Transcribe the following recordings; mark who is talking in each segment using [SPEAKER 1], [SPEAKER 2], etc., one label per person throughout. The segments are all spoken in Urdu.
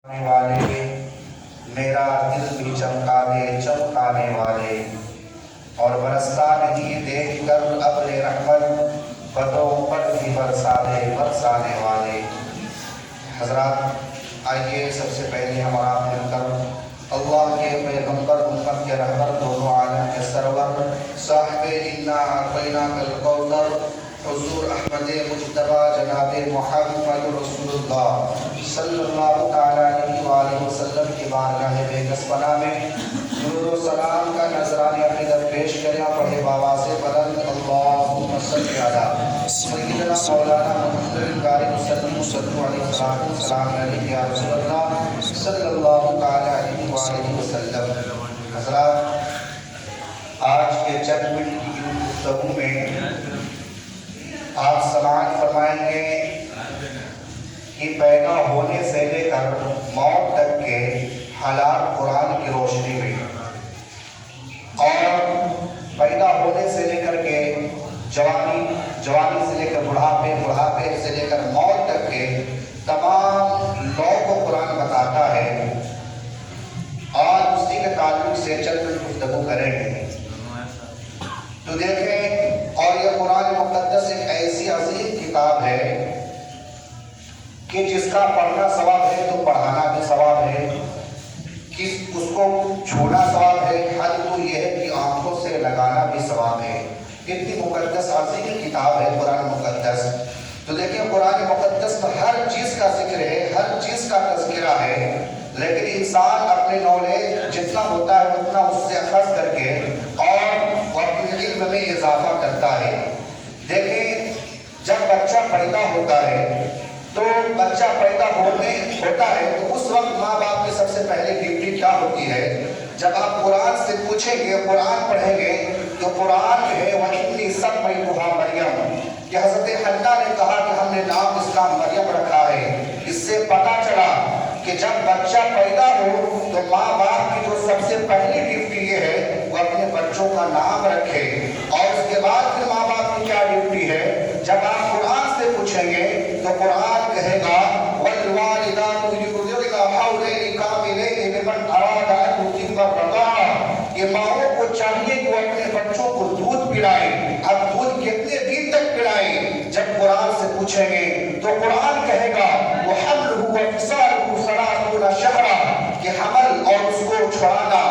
[SPEAKER 1] والے میرا دل بھی چمکا دے چمکانے والے، اور برستا نہیں دیکھ کر ابر رحمت، بدوں پر بھی برسا دے برسانے والے۔ حضرات آئیے سب سے پہلے ہمارا مل کر اللہ کے پیغمبر امت کے رہبر دونوں عالم کے سرور صاحب انا اعطیناک الکوثر حضور احمد مجتبی جناب محمد رسول اللہ صلی اللہ تعالیٰ علیہ وآلہ وسلم کی بارگاہ بےکس پناہ میں درود و سلام کا نذرانہ اپنی درپیش کریں اور پڑھے بآواز بلند اللہم صلی علی سیدنا مولانا محمد القاری وسلم صلی السلام علیہ یا رسول اللہ صلی اللہ تعالیٰ علیہ وآلہ وسلم۔ حضرات آج کے چند منٹ کی گفتگو میں آپ سماعت فرمائیں گے کہ پیدا ہونے سے لے کر موت تک کے حالات قرآن کی روشنی میں، اور پیدا ہونے سے لے کر کے جوانی سے لے کر بڑھاپے سے لے کر موت تک کے تمام لوگوں کو قرآن بتاتا ہے۔ آج اسی کے تعلق سے چند منٹ گفتگو کریں گے تو دیکھیں، اور یہ قرآن مقدس ایک ایسی عظیم کتاب ہے کہ جس کا پڑھنا ثواب ہے تو پڑھانا بھی ثواب ہے، اس کو چھونا ثواب ہے، حد تو یہ ہے کہ آنکھوں سے لگانا بھی ثواب ہے۔ اتنی مقدس عظیم کتاب ہے قرآن مقدس۔ تو دیکھیں قرآن مقدس میں ہر چیز کا ذکر ہے، ہر چیز کا تذکرہ ہے، لیکن انسان اپنے نالج جتنا ہوتا ہے اتنا اس سے اخذ کر کے اور اپنے علم میں اضافہ کرتا ہے۔ دیکھیں جب بچہ پیدا ہوتا ہے تو بچہ پیدا ہوتا ہے تو اس وقت ماں باپ کی سب سے پہلے ڈیوٹی کیا ہوتی ہے؟ جب آپ قرآن سے پوچھیں گے، قرآن پڑھیں گے تو قرآن ہے وَإِنِّي سَمَّيْتُهَا مَرْيَمَ کہ حضرت حنہ نے کہا کہ ہم نے نام اس کا مریم رکھا ہے۔ اس سے پتہ چلا کہ جب بچہ پیدا ہو تو ماں باپ کی جو سب سے پہلی ڈیوٹی یہ ہے وہ اپنے بچوں کا نام رکھے، اور اس کے بعد پھر ماں باپ کی کیا ڈیوٹی ہے؟ جب آپ قرآن سے پوچھیں گے تو قرآن کہے گا وَالْوَالِدَاتُ يُرْضِعْنَ حَوْلَيْنِ كَامِلَيْنِ لِمَنْ أَرَادَ أَن يُتِمَّ الرَّضَاعَةَ کہ ماؤں کو چاہیے کہ وہ اپنے بچوں کو دودھ پلائیں۔ اب دودھ کتنے دن تک پلائیں؟ جب قرآن سے پوچھیں گے تو قرآن کہے گا وَحَمْلُهُ وَفِصَالُهُ 30 شهرا کہ حمل اور اس کو چھڑانا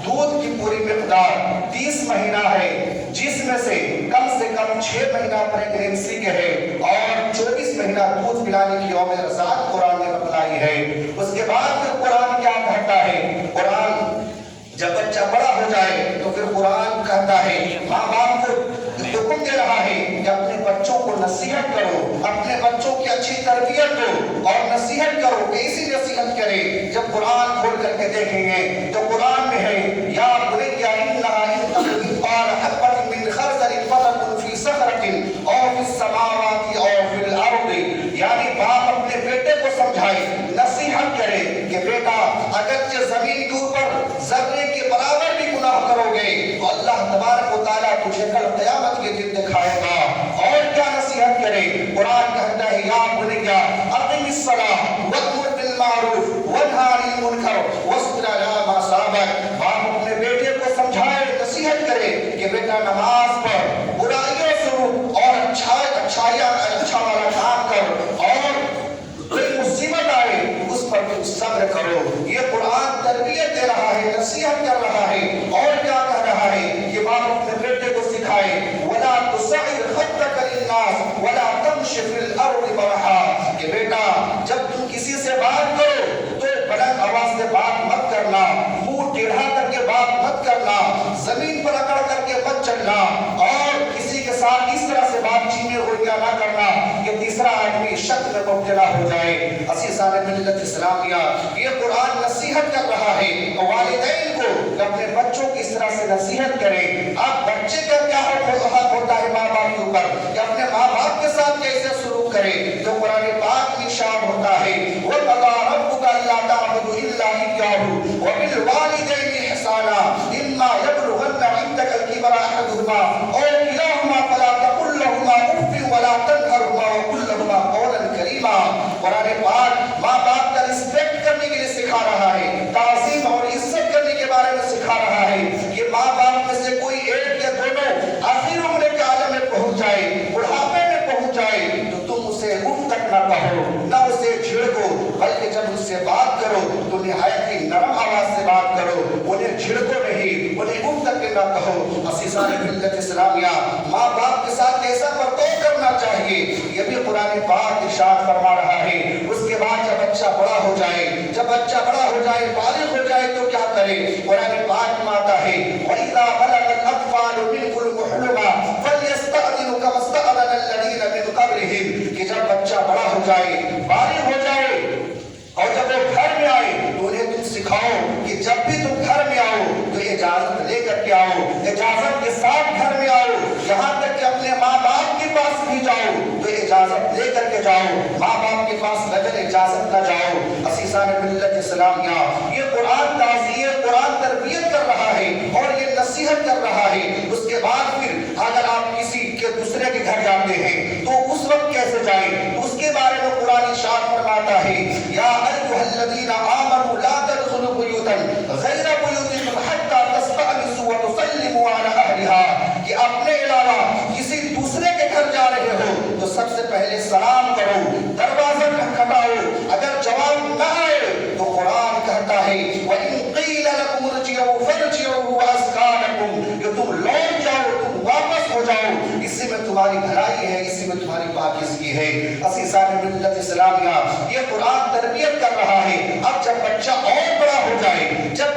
[SPEAKER 1] دودھ کی پوری مقدار 30 مہینہ ہے، جس میں سے کم 6 مہینہ پریگنینسی کے ہے اور 24 مہینہ دودھ پلانے کی یوم رضاعت قرآن نے بتلائی ہے۔ اس کے بعد پھر قرآن کیا کہتا ہے؟ قرآن جب بچہ بڑا ہو جائے تو پھر قرآن کہتا ہے ماں باپ کو حکم دے رہا ہے کہ اپنے بچوں کو نصیحت کرو، اپنے بچوں کی اچھی تربیت دو اور نصیحت کرو۔ کیسی نصیحت کرے؟ جب قرآن کھول کر کے دیکھیں گے تو قرآن میں ہے یا بنی انہا ان تک مثقال حبۃ من خردل فتکن فی صخرۃ او فی السماوات او فی الارض، یعنی باپ اپنے بیٹے کو سمجھائے، نصیحت کرے کہ بیٹا اگرچہ زمین کے اوپر ذرے کے برابر بھی گناہ کرو گے تو اللہ تبارک و تعالیٰ تجھے کل قیامت کے دن دکھائے گا۔ اور کیا نصیحت کرے؟ قرآن کہتا ہے یا بنی اقم الصلاۃ وامر بالمعروف وانہی عن المنکر واصبر علی ما اصابک۔ باپ اپنے بیٹے کو سمجھائے، نصیحت کرے کہ بیٹا نماز پڑھ، برائیوں سے رک اور اچھا والا کام کر، اور کوئی مصیبت آئے اس پر تم صبر کرو۔ یہ قرآن تربیت دے رہا ہے، نصیحت کر رہا ہے، اور کیا کہہ رہا ہے کہ باپ اپنے بیٹے کو سکھائے وَلَا تُصَعِّرْ خَدَّكَ لِلنَّاسِ وَلَا تَمْشِ فِي الْأَرْضِ مَرَحًا کہ بیٹا جب تم کسی سے بات کرو تو بلند آواز سے بات مت کرنا، منہ ٹیڑھا کر کے بات مت کرنا، زمین پر اکڑ کر کے مت چلنا، اور کسی کے ساتھ اس طرح سے بات چیت میں الٹا نہ کرنا کہ تیسرا آدمی شک میں مبتلا ہو جائے۔ عزیزان ملت اسلامیہ، یہ قرآن نصیحت کر رہا ہے والدین کو کہ اپنے بچوں کی اس طرح سے نصیحت کریں۔ اب بچے کا کیا حق ہوتا ہے ماں باپ کے اوپر کہ اپنے ماں باپ کے ساتھ کیسے سلوک کرے؟ جو قرآن پاک میں ارشاد ہوتا ہے وَقَضَىٰ رَبُّكَ أَلَّا تَعْبُدُوا إِلَّا إِيَّاهُ وَبِالْوَالِدَيْنِ إِحْسَانًا إِمَّا يَبْلُغَنَّ عِندَكَ الْكِبَرَ أَحَدُهُمَا أَوْ كِلَاهُمَا فَلَا تَقُل لَّهُمَا أُفٍّ وَلَا تَنْهَرْهُمَا وَقُل لَّهُمَا قَوْلًا كَرِيمًا۔ قرآن پاک ماں باپ کا رسپیکٹ کرنے کے لیے سے بات کرو تو نہایت ہی نرم آواز سے بات کرو، انہیں جھڑکو نہیں، انہیں اف تک نہ کہو۔ عزیزان ملت اسلامیہ، ماں باپ کے ساتھ کیسا برتاؤ کرنا چاہیے یہ بھی قرآن پاک ارشاد فرما رہا ہے۔ اس کے بعد جب بچہ بڑا ہو جائے، جب بچہ بڑا ہو جائے، بالغ ہو جائے تو کیا کرے؟ قرآن پاک میں آتا ہے وَإِذَا بَلَغَ الْأَطْفَالُ مِنْكُمُ الْحُلُمَ فَلْيَسْتَأْذِنُوا كَمَا اسْتَأْذَنَ الَّذِينَ مِنْ قَبْلِهِمْ، کہ جب بچہ بڑا ہو جائے، بالغ ہو جائے اور جب وہ گھر میں آئے تو انہیں تم سکھاؤ کہ جب بھی تم گھر میں آؤ تو اجازت لے کر کے آؤ، اجازت کے ساتھ گھر میں آؤ، یہاں تک کہ اپنے ماں باپ کے پاس بھی جاؤ تو اجازت لے کر کے جاؤ، ماں باپ کے پاس بغیر اجازت نہ جاؤ۔ عزیزان ملت اسلامیہ، یہ قرآن تعزیت، قرآن تربیت کر رہا ہے اور یہ نصیحت کر رہا ہے۔ اس کے بعد پھر اگر آپ کسی کے دوسرے کے گھر جاتے ہیں تو اس وقت کیسے جائیں، تو اس کے بارے میں قرآن ارشاد فرماتا ہے یا ایھا الذین آمنوا لا تدخلوا بیوتا غیر بیوتکم حتی تستأنسوا وتسلموا علی اہلها، کہ اپنے علاوہ کسی دوسرے کے گھر جا رہے ہو تو سب سے پہلے سلام کرو، دروازہ کھٹکھٹاؤ، اگر جواب نہ آئے تو قرآن کہتا ہے وَإِن قِیلَ لَكُمُ ارْجِعُوا فَارْجِعُوا وَأَزْکَىٰ لَكُمْ، کہ تم لوٹ جاؤ، تم واپس ہو جاؤ، اسی میں تمہاری بھلائی ہے، اسی میں تمہاری پاکیزگی ہے۔ عزیزان ملت اسلامیہ، یہ قرآن تربیت کر رہا ہے۔ اب جب بچہ اور بڑا ہو جائے، جب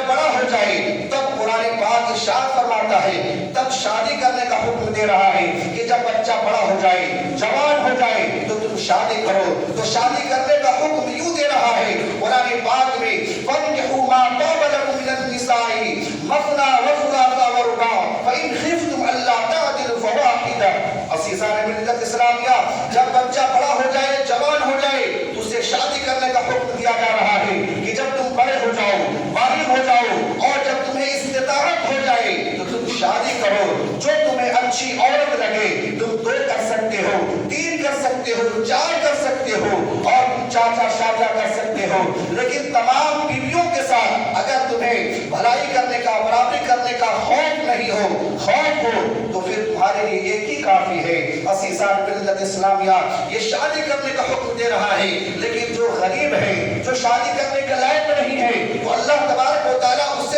[SPEAKER 1] بڑا ہو جائے تب قرآن پاک ارشاد فرماتا ہے، تب شادی کرنے کا حکم دے رہا ہے کہ جب بچہ بڑا ہو جائے، جوان ہو جائے تو تم شادی کرو۔ تو شادی کرنے کا حکم یوں دے رہا ہے قرآن پاک میں فَانكِحُوا مَا طَابَ لَكُم مِّنَ النِّسَاءِ مَثْنَىٰ وَثُلَاثَ وَرُبَاعَ فَإِنْ خِفْتُمْ أَلَّا تَعْدِلُوا فَوَاحِدَةً۔ عزیزان ملت اسلامیہ، جب بچہ بڑا ہو جائے، جوان ہو جائے تو اسے شادی کرنے کا حکم دیا جا رہا ہے کہ جب تم بڑے ہو جاؤ، بالغ ہو جاؤ اور جب تمہیں استطاعت ہو جائے تو تم شادی کرو، جو تمہیں اچھی عورت لگے تم 2 کر سکتے ہو، 3 کر سکتے ہو، 4 کر سکتے ہو اور تم چاچا شاچا کر سکتے ہو، لیکن تمام بیویوں کے ساتھ اگر تمہیں بھلائی کرنے کا، برابری کرنے کا خوف نہیں ہو، خوف ہو تو پھر تمہارے لیے ایک ہی کافی ہے۔ عزیزان ملت اسلامیہ، یہ شادی کرنے کا حکم دے رہا ہے، لیکن جو غریب ہے، جو شادی کرنے کے لائق نہیں ہے، تو اللہ تبارک و تعالیٰ اس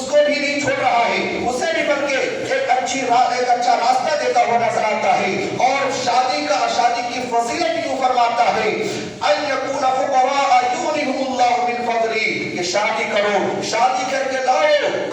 [SPEAKER 1] کو بھی نہیں چھوڑ رہا ہے، اسے بھی بلکہ ایک اچھا راستہ دیتا ہوا نظر آتا ہے۔ اور شادی کی فضیلت یوں فرماتا ہے ان یکون فقراء یغنیہم اللہ من فضلہ، کہ شادی کرو، شادی کر کے لاؤ،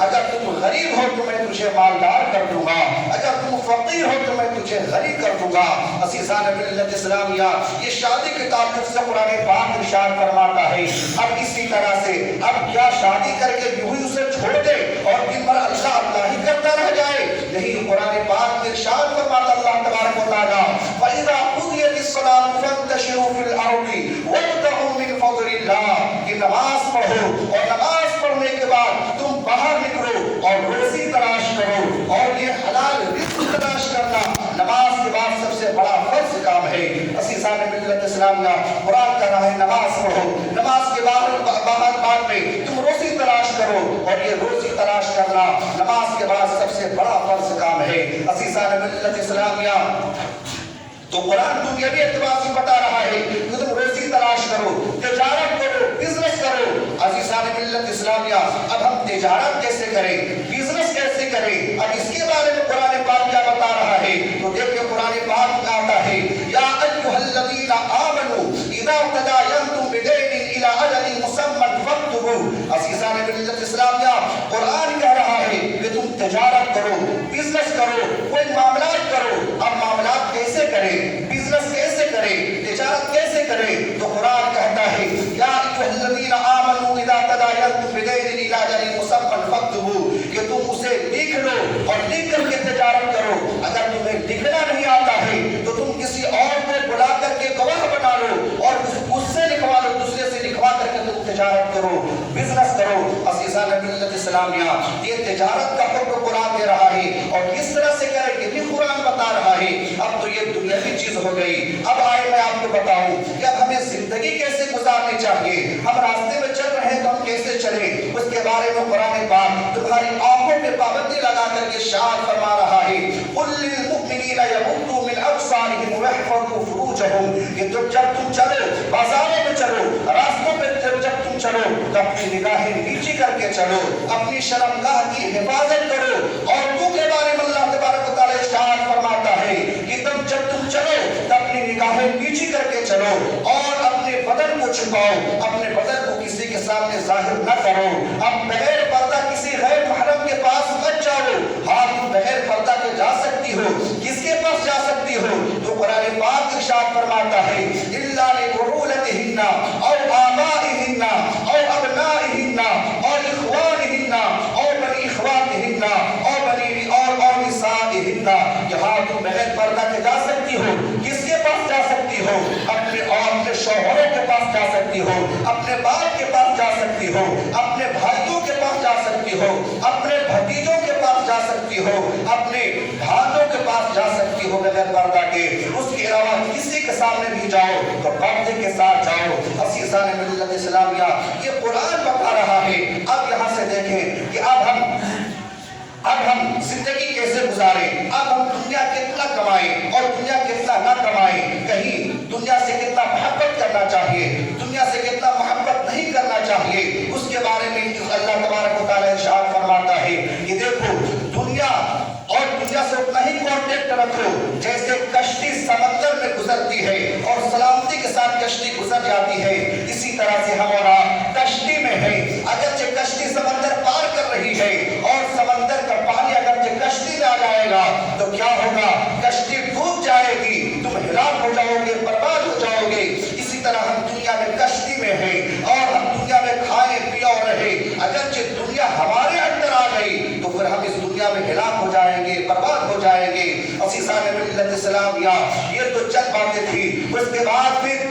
[SPEAKER 1] اگر تم غریب ہو تو میں تجھے مالدار کر دوں گا، اگر تم فقیر ہو تو میں تجھے غنی کر دوں گا۔ عزیزان ملت اسلامیہ، یہ شادی کے تعلق سے قرآن پاک ارشاد فرماتا ہے اب اسی طرح سے اب کیا شادی کر کے یوں ہی اسے چھوڑ دے اور دن بھر اللہ اللہ ہی کرتا رہ جائے؟ نہیں، قرآن پاک میں ارشاد فرماتا اللہ تبارک و تعالیٰ وَإِذَا قُضِيَتِ الصَّلَاةُ فَانتَشِرُوا فِي الْأَرْضِ وَابْتَغُوا مِن فَضْلِ اللَّهِ، کہ نماز پڑھو اور نماز پڑھنے کے بعد تم باہر نکلو اور روزی تلاش کرو، اور یہ حلال رزق تلاش کرنا نماز کے بعد سب سے بڑا فرض کام ہے۔ عزیزان ملت اسلامیہ، قرآن کہہ رہا ہے نماز پڑھو، نماز کے بعد میں تم روزی تلاش کرو، اور یہ روزی تلاش کرنا نماز کے بعد سب سے بڑا فرض کام ہے۔ عزیزان ملت اسلامیہ، تو قرآن دنیاوی اعتبار سے بتا رہا ہے کہ تم روزی تلاش کرو، تجارت کرو، بزنس کرو۔ عزیزان ملت اسلامیہ، اب ہم تجارت کیسے کریں، بزنس کیسے کریں، اب اس کے بارے میں قرآن پاک کیا بتا رہا ہے؟ تو دیکھیں قرآن پاک میں آتا ہے یا ایھا الذین آمنوا اذا تداینتم بدین الی اجل مسمى فاکتبوہ۔ عزیزان ملت اسلامیہ، قرآن کہہ رہا ہے کہ تم تجارت کرو، بزنس کرو، کوئی معاملات کرو۔ اب معاملات کیسے کریں، بزنس کیسے کریں، تجارت کیسے کریں؟ تو قرآن کہتا ہے یا ایھا الذین آمنوا اذا تداینتم بدین الی اجل مسمى فاکتبوہ، کہ تم اسے لکھ لو اور لکھ کر کے تجارت کرو۔ اگر تمہیں لکھنا نہیں آتا ہے تو تم کسی اور کو بلا کر کے گواہ بنا لو اور اس سے لکھوا لو، دوسرے سے لکھوا کر کے تم تجارت کرو، بزنس کرو۔ عزیزان ملت اسلامیہ، یہ تجارت کا حکم قرآن دے رہا ہے اور کس طرح سے کرے یہ بھی قرآن بتا رہا ہے۔ اب تو یہ دنیاوی چیز ہو گئی، اب آئے میں آپ کو بتاؤں کہ اب ہمیں زندگی کیسے گزارنی چاہیے، ہم راستے میں چل رہے ہیں تو ہم کیسے چلیں، اس کے بارے میں قرآن پاک تمہاری آنکھوں پہ پابندی لگا کر کے ارشاد فرما رہا ہے قُل لِّلْمُؤْمِنِينَ يَغُضُّوا مِنْ أَبْصَارِهِمْ وَيَحْفَظُوا فُرُوجَهُمْ، کہ جب تم چلو چلو تو اپنی نگاہیں نیچی کر کے چلو، اپنی شرمگاہ کی حفاظت کرو۔ اور تو کے بارے میں اللہ تبارک و تعالیٰ ارشاد فرماتا ہے کہ جب تم چلو تو اپنی نگاہیں نیچی کر کے چلو اور اپنے بدن کو چھپاؤ، اپنے بدن کو کسی کے سامنے ظاہر نہ کرو۔ اب بغیر پردہ کسی غیر محرم کے پاس مت جاؤ۔ ہاں تم بغیر پردہ کے جا سکتی ہو، کس کے پاس جا سکتی ہو؟ تو قرآن پاک ارشاد فرماتا ہے الا لبعولتہن او آبائہن او ابنائہن اور اخوانہن اور بنی اخواتہن اور نسائہن۔ یہاں تم بغیر پردہ کے جا سکتی ہو، کس کے پاس جا سکتی ہو؟ اپنے شوہروں کے پاس جا سکتی ہو، اپنے باپ کے پاس جا سکتی ہو، اپنے بھائیوں کے پاس جا سکتی ہو، اپنے بھتیجوں کے پاس جا سکتی ہو، اپنے بھانجوں کے پاس جا سکتی ہو بغیر پردہ کے۔ اس کے علاوہ کسی کے سامنے بھی جاؤ تو پردے کے ساتھ جاؤ۔ عزیزان ملت اسلامیہ، یہ قرآن بتا رہا ہے۔ اب یہاں سے دیکھیں کہ اب ہم زندگی کیسے گزاریں، اب ہم دنیا کتنا کمائیں اور دنیا کتنا نہ کمائیں، کہیں دنیا سے کتنا محبت کرنا چاہیے، دنیا سے کتنا محبت نہیں کرنا چاہیے، اس کے بارے میں اللہ تبارک و تعالیٰ ارشاد فرماتا ہے کہ دیکھو دنیا اور دنیا سے اتنا ہی کانٹیکٹ رکھو جیسے کشتی سمندر میں گزرتی ہے اور سلامتی کے ساتھ کشتی گزر جاتی ہے، اسی طرح سے ہم اور آپ کشتی میں ہیں۔ اگرچہ کشتی سمندر پار کر رہی ہے اور سمندر کا پانی اگرچہ کشتی میں آ جائے گا تو کیا ہوگا؟ کشتی ڈوب جائے گی، تم ہلاک ہو جاؤ گے، برباد ہو جاؤ گے۔ اسی طرح ہم دنیا میں کشتی میں ہیں اور ہم دنیا میں کھائیں پیے اور رہے، اگرچہ دنیا ہمارے اندر آ گئی تو پھر ہم اس دنیا میں ہلاک ہو جائیں گے، برباد ہو جائیں گے۔ عزیزان ملت اسلامیہ، یہ تو چند باتیں تھی۔ اس کے بعد پھر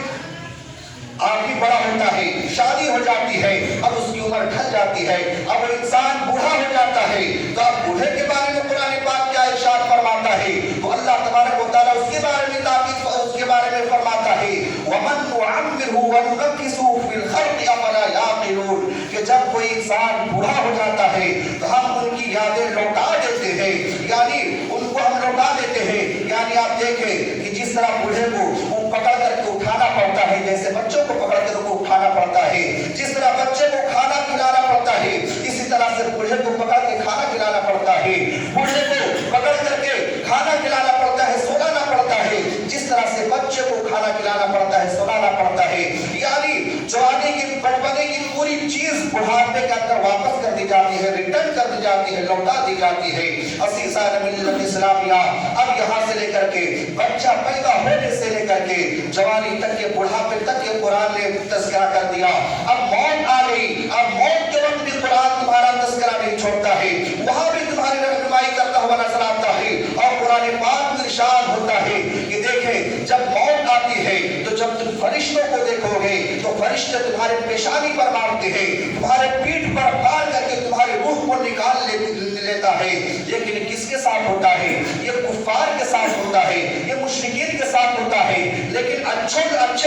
[SPEAKER 1] آدمی بڑا ہوتا ہے، شادی ہو جاتی ہے، اب اس کی عمر ڈھل جاتی ہے، اب انسان بوڑھا ہو جاتا ہے، تو اب بوڑھے کے بارے میں قرآن پاک کیا ارشاد فرماتا ہے؟ تو اللہ تبارک و تعالیٰ اس کے بارے میں اس کے بارے میں فرماتا ہے وَمَن نُعَمِّرْهُ وَنُنَكِّسُهُ فِي الْخَلْقِ أَفَلَا يَعْقِلُونَ، کہ جب کوئی انسان بوڑھا ہو جاتا ہے تو ہم ان کی یادیں لوٹا دیتے ہیں، یعنی ان کو ہم لوٹا دیتے ہیں۔ یعنی آپ دیکھیں کہ جس طرح بوڑھے کو پکڑ کر کے اٹھانا پڑتا ہے، جیسے بچوں کو پکڑ کر کو اٹھانا پڑتا ہے، جس طرح بچے کو کھانا کھلانا پڑتا ہے، اسی طرح سے بوڑھے کو پکڑ کے کھانا کھلانا پڑتا ہے، بوڑھے کو پکڑ کر کے کھانا کھلانا پڑتا ہے، سلانا پڑتا ہے، جس طرح سے بچے کو کھانا کھلانا پڑتا ہے، سلانا پڑتا ہے۔ یعنی جوانی کی بچپنے کی پوری چیز بڑھاپے کے اندر واپس کر دی جاتی ہے، ریٹرن کر دی جاتی ہے، لوٹا دی جاتی ہے۔ عزیزان ملت اسلامیہ، اب یہاں سے لے کر کے بچہ پیدا ہونے سے لے کر کے جوانی تک کے بڑھاپے تک کے قرآن نے تذکرہ کر دیا۔ اب موت آ گئی، اب موت کے وقت بھی قرآن تمہارا تذکرہ نہیں چھوڑتا ہے، وہاں بھی تمہاری رہنمائی کرتا ہوا نظر آتا ہے۔ اور قرآن پاک میں ارشاد ہوتا ہے کہ دیکھیں جب موت آتی ہے تو جب تم فرشتوں کو دیکھو گے تو فرشتے تمہارے پیشانی پر مارتے ہیں، تمہارے پیٹھ پر مار کر کے تمہاری روح کو نکال لیتا ہے۔ لیکن کس کے ساتھ ہوتا ہے؟ یہ کفار کے ساتھ ہوتا ہے، یہ مشرکین کے ساتھ ہوتا ہے۔ لیکن اچھے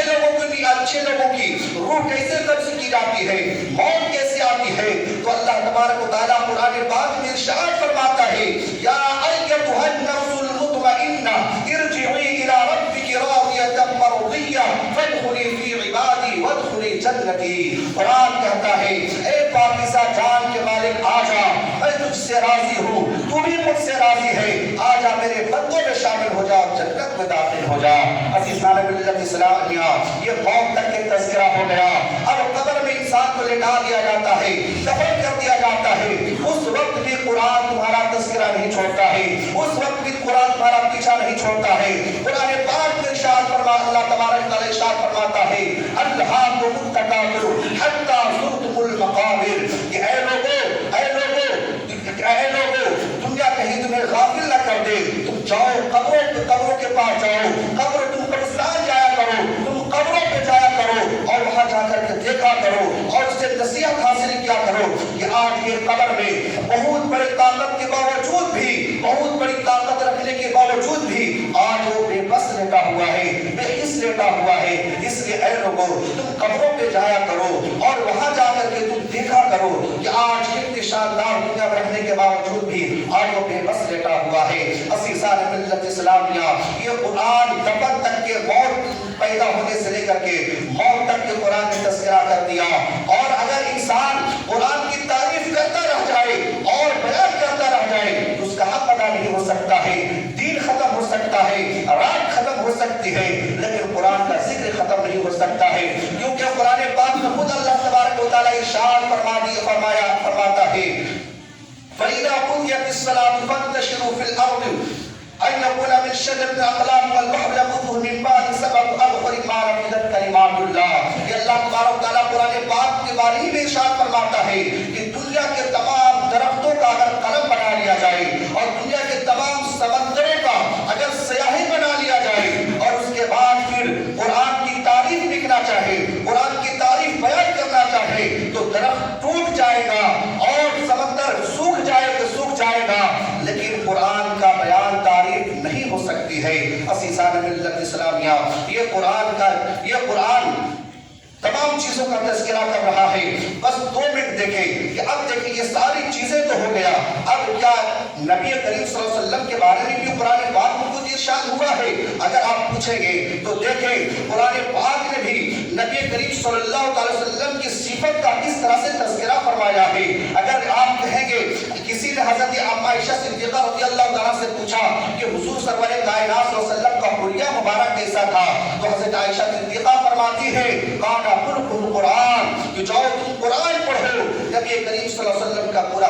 [SPEAKER 1] لوگوں کی روح کیسے قبض کی جاتی ہے، موت کیسے آتی ہے؟ تو اللہ تبارک و تعالیٰ قرآن پاک میں ارشاد فرماتا ہے یا ایتھا النفس المطمئنہ ارجعی الی ربک راضیۃ مرضیہ فادخلی فی عبادی وادخلی جنتی۔ قرآن کہتا ہے اے پاکیزہ جان کے مالک آ جا، میں تجھ سے راضی ہوں، تو بھی مجھ سے راضی ہے، آ جا میرے بندوں میں شامل ہو جا، جنت میں داخل ہو جا۔ عزیزان ملت اسلامیہ، یہ موت تک کے تذکرہ ہو گیا۔ اب قبر میں انسان کو لٹا دیا جاتا ہے، دفن کر دیا جاتا ہے، اس وقت بھی قرآن تمہارا تذکرہ نہیں چھوڑتا ہے، اس وقت بھی قرآن تمہارا پیچھا نہیں چھوڑتا ہے۔ قرآن پاک میں ارشاد اللہ تبارک تعالیٰ ارشاد فرماتا ہے الہاکم التکاثر حتی زرتم المقابر، کہ اے لوگو دنیا کہیں تمہیں غافل نہ کر دے، تم جاؤ قبروں کے پاس جاؤ، تم قبرستان جایا کرو، تم قبروں پہ جایا کرو اور وہاں جا کر کے دیکھا کرو اور اس سے نصیحت حاصل کیا کرو کہ آج یہ قبر میں بہت بڑی طاقت کے باوجود بھی، بہت بڑی طاقت رکھنے کے باوجود بھی آج وہ بے بس لیٹا ہوا ہے، بے حس لیٹا ہوا ہے۔ اس لیے اے لوگو تم قبروں پہ جایا کرو اور وہاں جا کر کے تم دیکھا کرو کہ آج کتنی شاندار دنیا میں رہنے کے باوجود بھی آج وہ بے بس لیٹا ہوا ہے۔ عزیزان ملت اسلامیہ، یہ قرآن دفن تک کے موت پیدا ہونے سے لے کر کے موت تک کے قرآن نے تذکرہ کر دیا۔ اور اگر سکتی ہے لیکن قرآن کا ذکر ختم نہیں ہو سکتا ہے، کیونکہ قرآن پاک میں خود اللہ تبارک و تعالیٰ ارشاد فرماتا ہے فَإِذَا قُضِيَتِ الصَّلَاةُ فَانتَشِرُوا فِي الْأَرْضِ أَنْ يَكُونَ مِنْ شَجَرِ الْأَقْلَامِ وَالْبَحْرِ يَمُدُّهُ مِنْ بَعْدِ سَبْعَةِ أَبْحُرٍ مَا نَفِدَتْ كَلِمَاتُ اللَّهِ۔ یہ اللہ تبارک و تعالیٰ قرآن پاک کے بارے میں ارشاد فرماتا ہے کہ دنیا کے تمام درختوں کا اگر قلم بنا لیا جائے اور دنیا کے تمام سمندروں کا اگر سیاہی بنا لیا جائے اور اس کے بعد پھر قرآن کی تعریف لکھنا چاہے، قرآن کی تعریف بیان کرنا چاہے تو درخت ٹوٹ جائے گا اور سمندر سوکھ جائے گا، لیکن قرآن کا بیان تعریف نہیں ہو سکتی ہے۔ عزیزان ملت اسلامیہ، یہ قرآن تمام چیزوں کا تذکرہ کر رہا ہے۔ بس 2 منٹ دیکھیں کہ اب دیکھیں یہ ساری چیزیں تو ہو گیا، اب کیا نبی کریم صلی اللہ علیہ وسلم کے بارے میں بھی قرآن پاک میں کچھ ارشاد ہوا ہے؟ اگر آپ پوچھیں گے تو دیکھیں قرآن پاک نے بھی نبی کریم صلی اللہ علیہ وسلم کی صفت کا کس طرح سے تذکرہ فرمایا ہے۔ اگر آپ کہیں گے کسی نے حضرت عامہ عائشہ صدیقہ رضی اللہ تعالیٰ سے پوچھا کہ حضور سرور کائنات صلی اللہ علیہ وسلم کا حلیہ مبارک کیسا تھا، تو حضرت عائشہ صدیقہ فرماتی ہے قرآن کہ جاؤ تم قرآن پڑھو۔ نبی کریم صلی اللہ علیہ وسلم کا پورا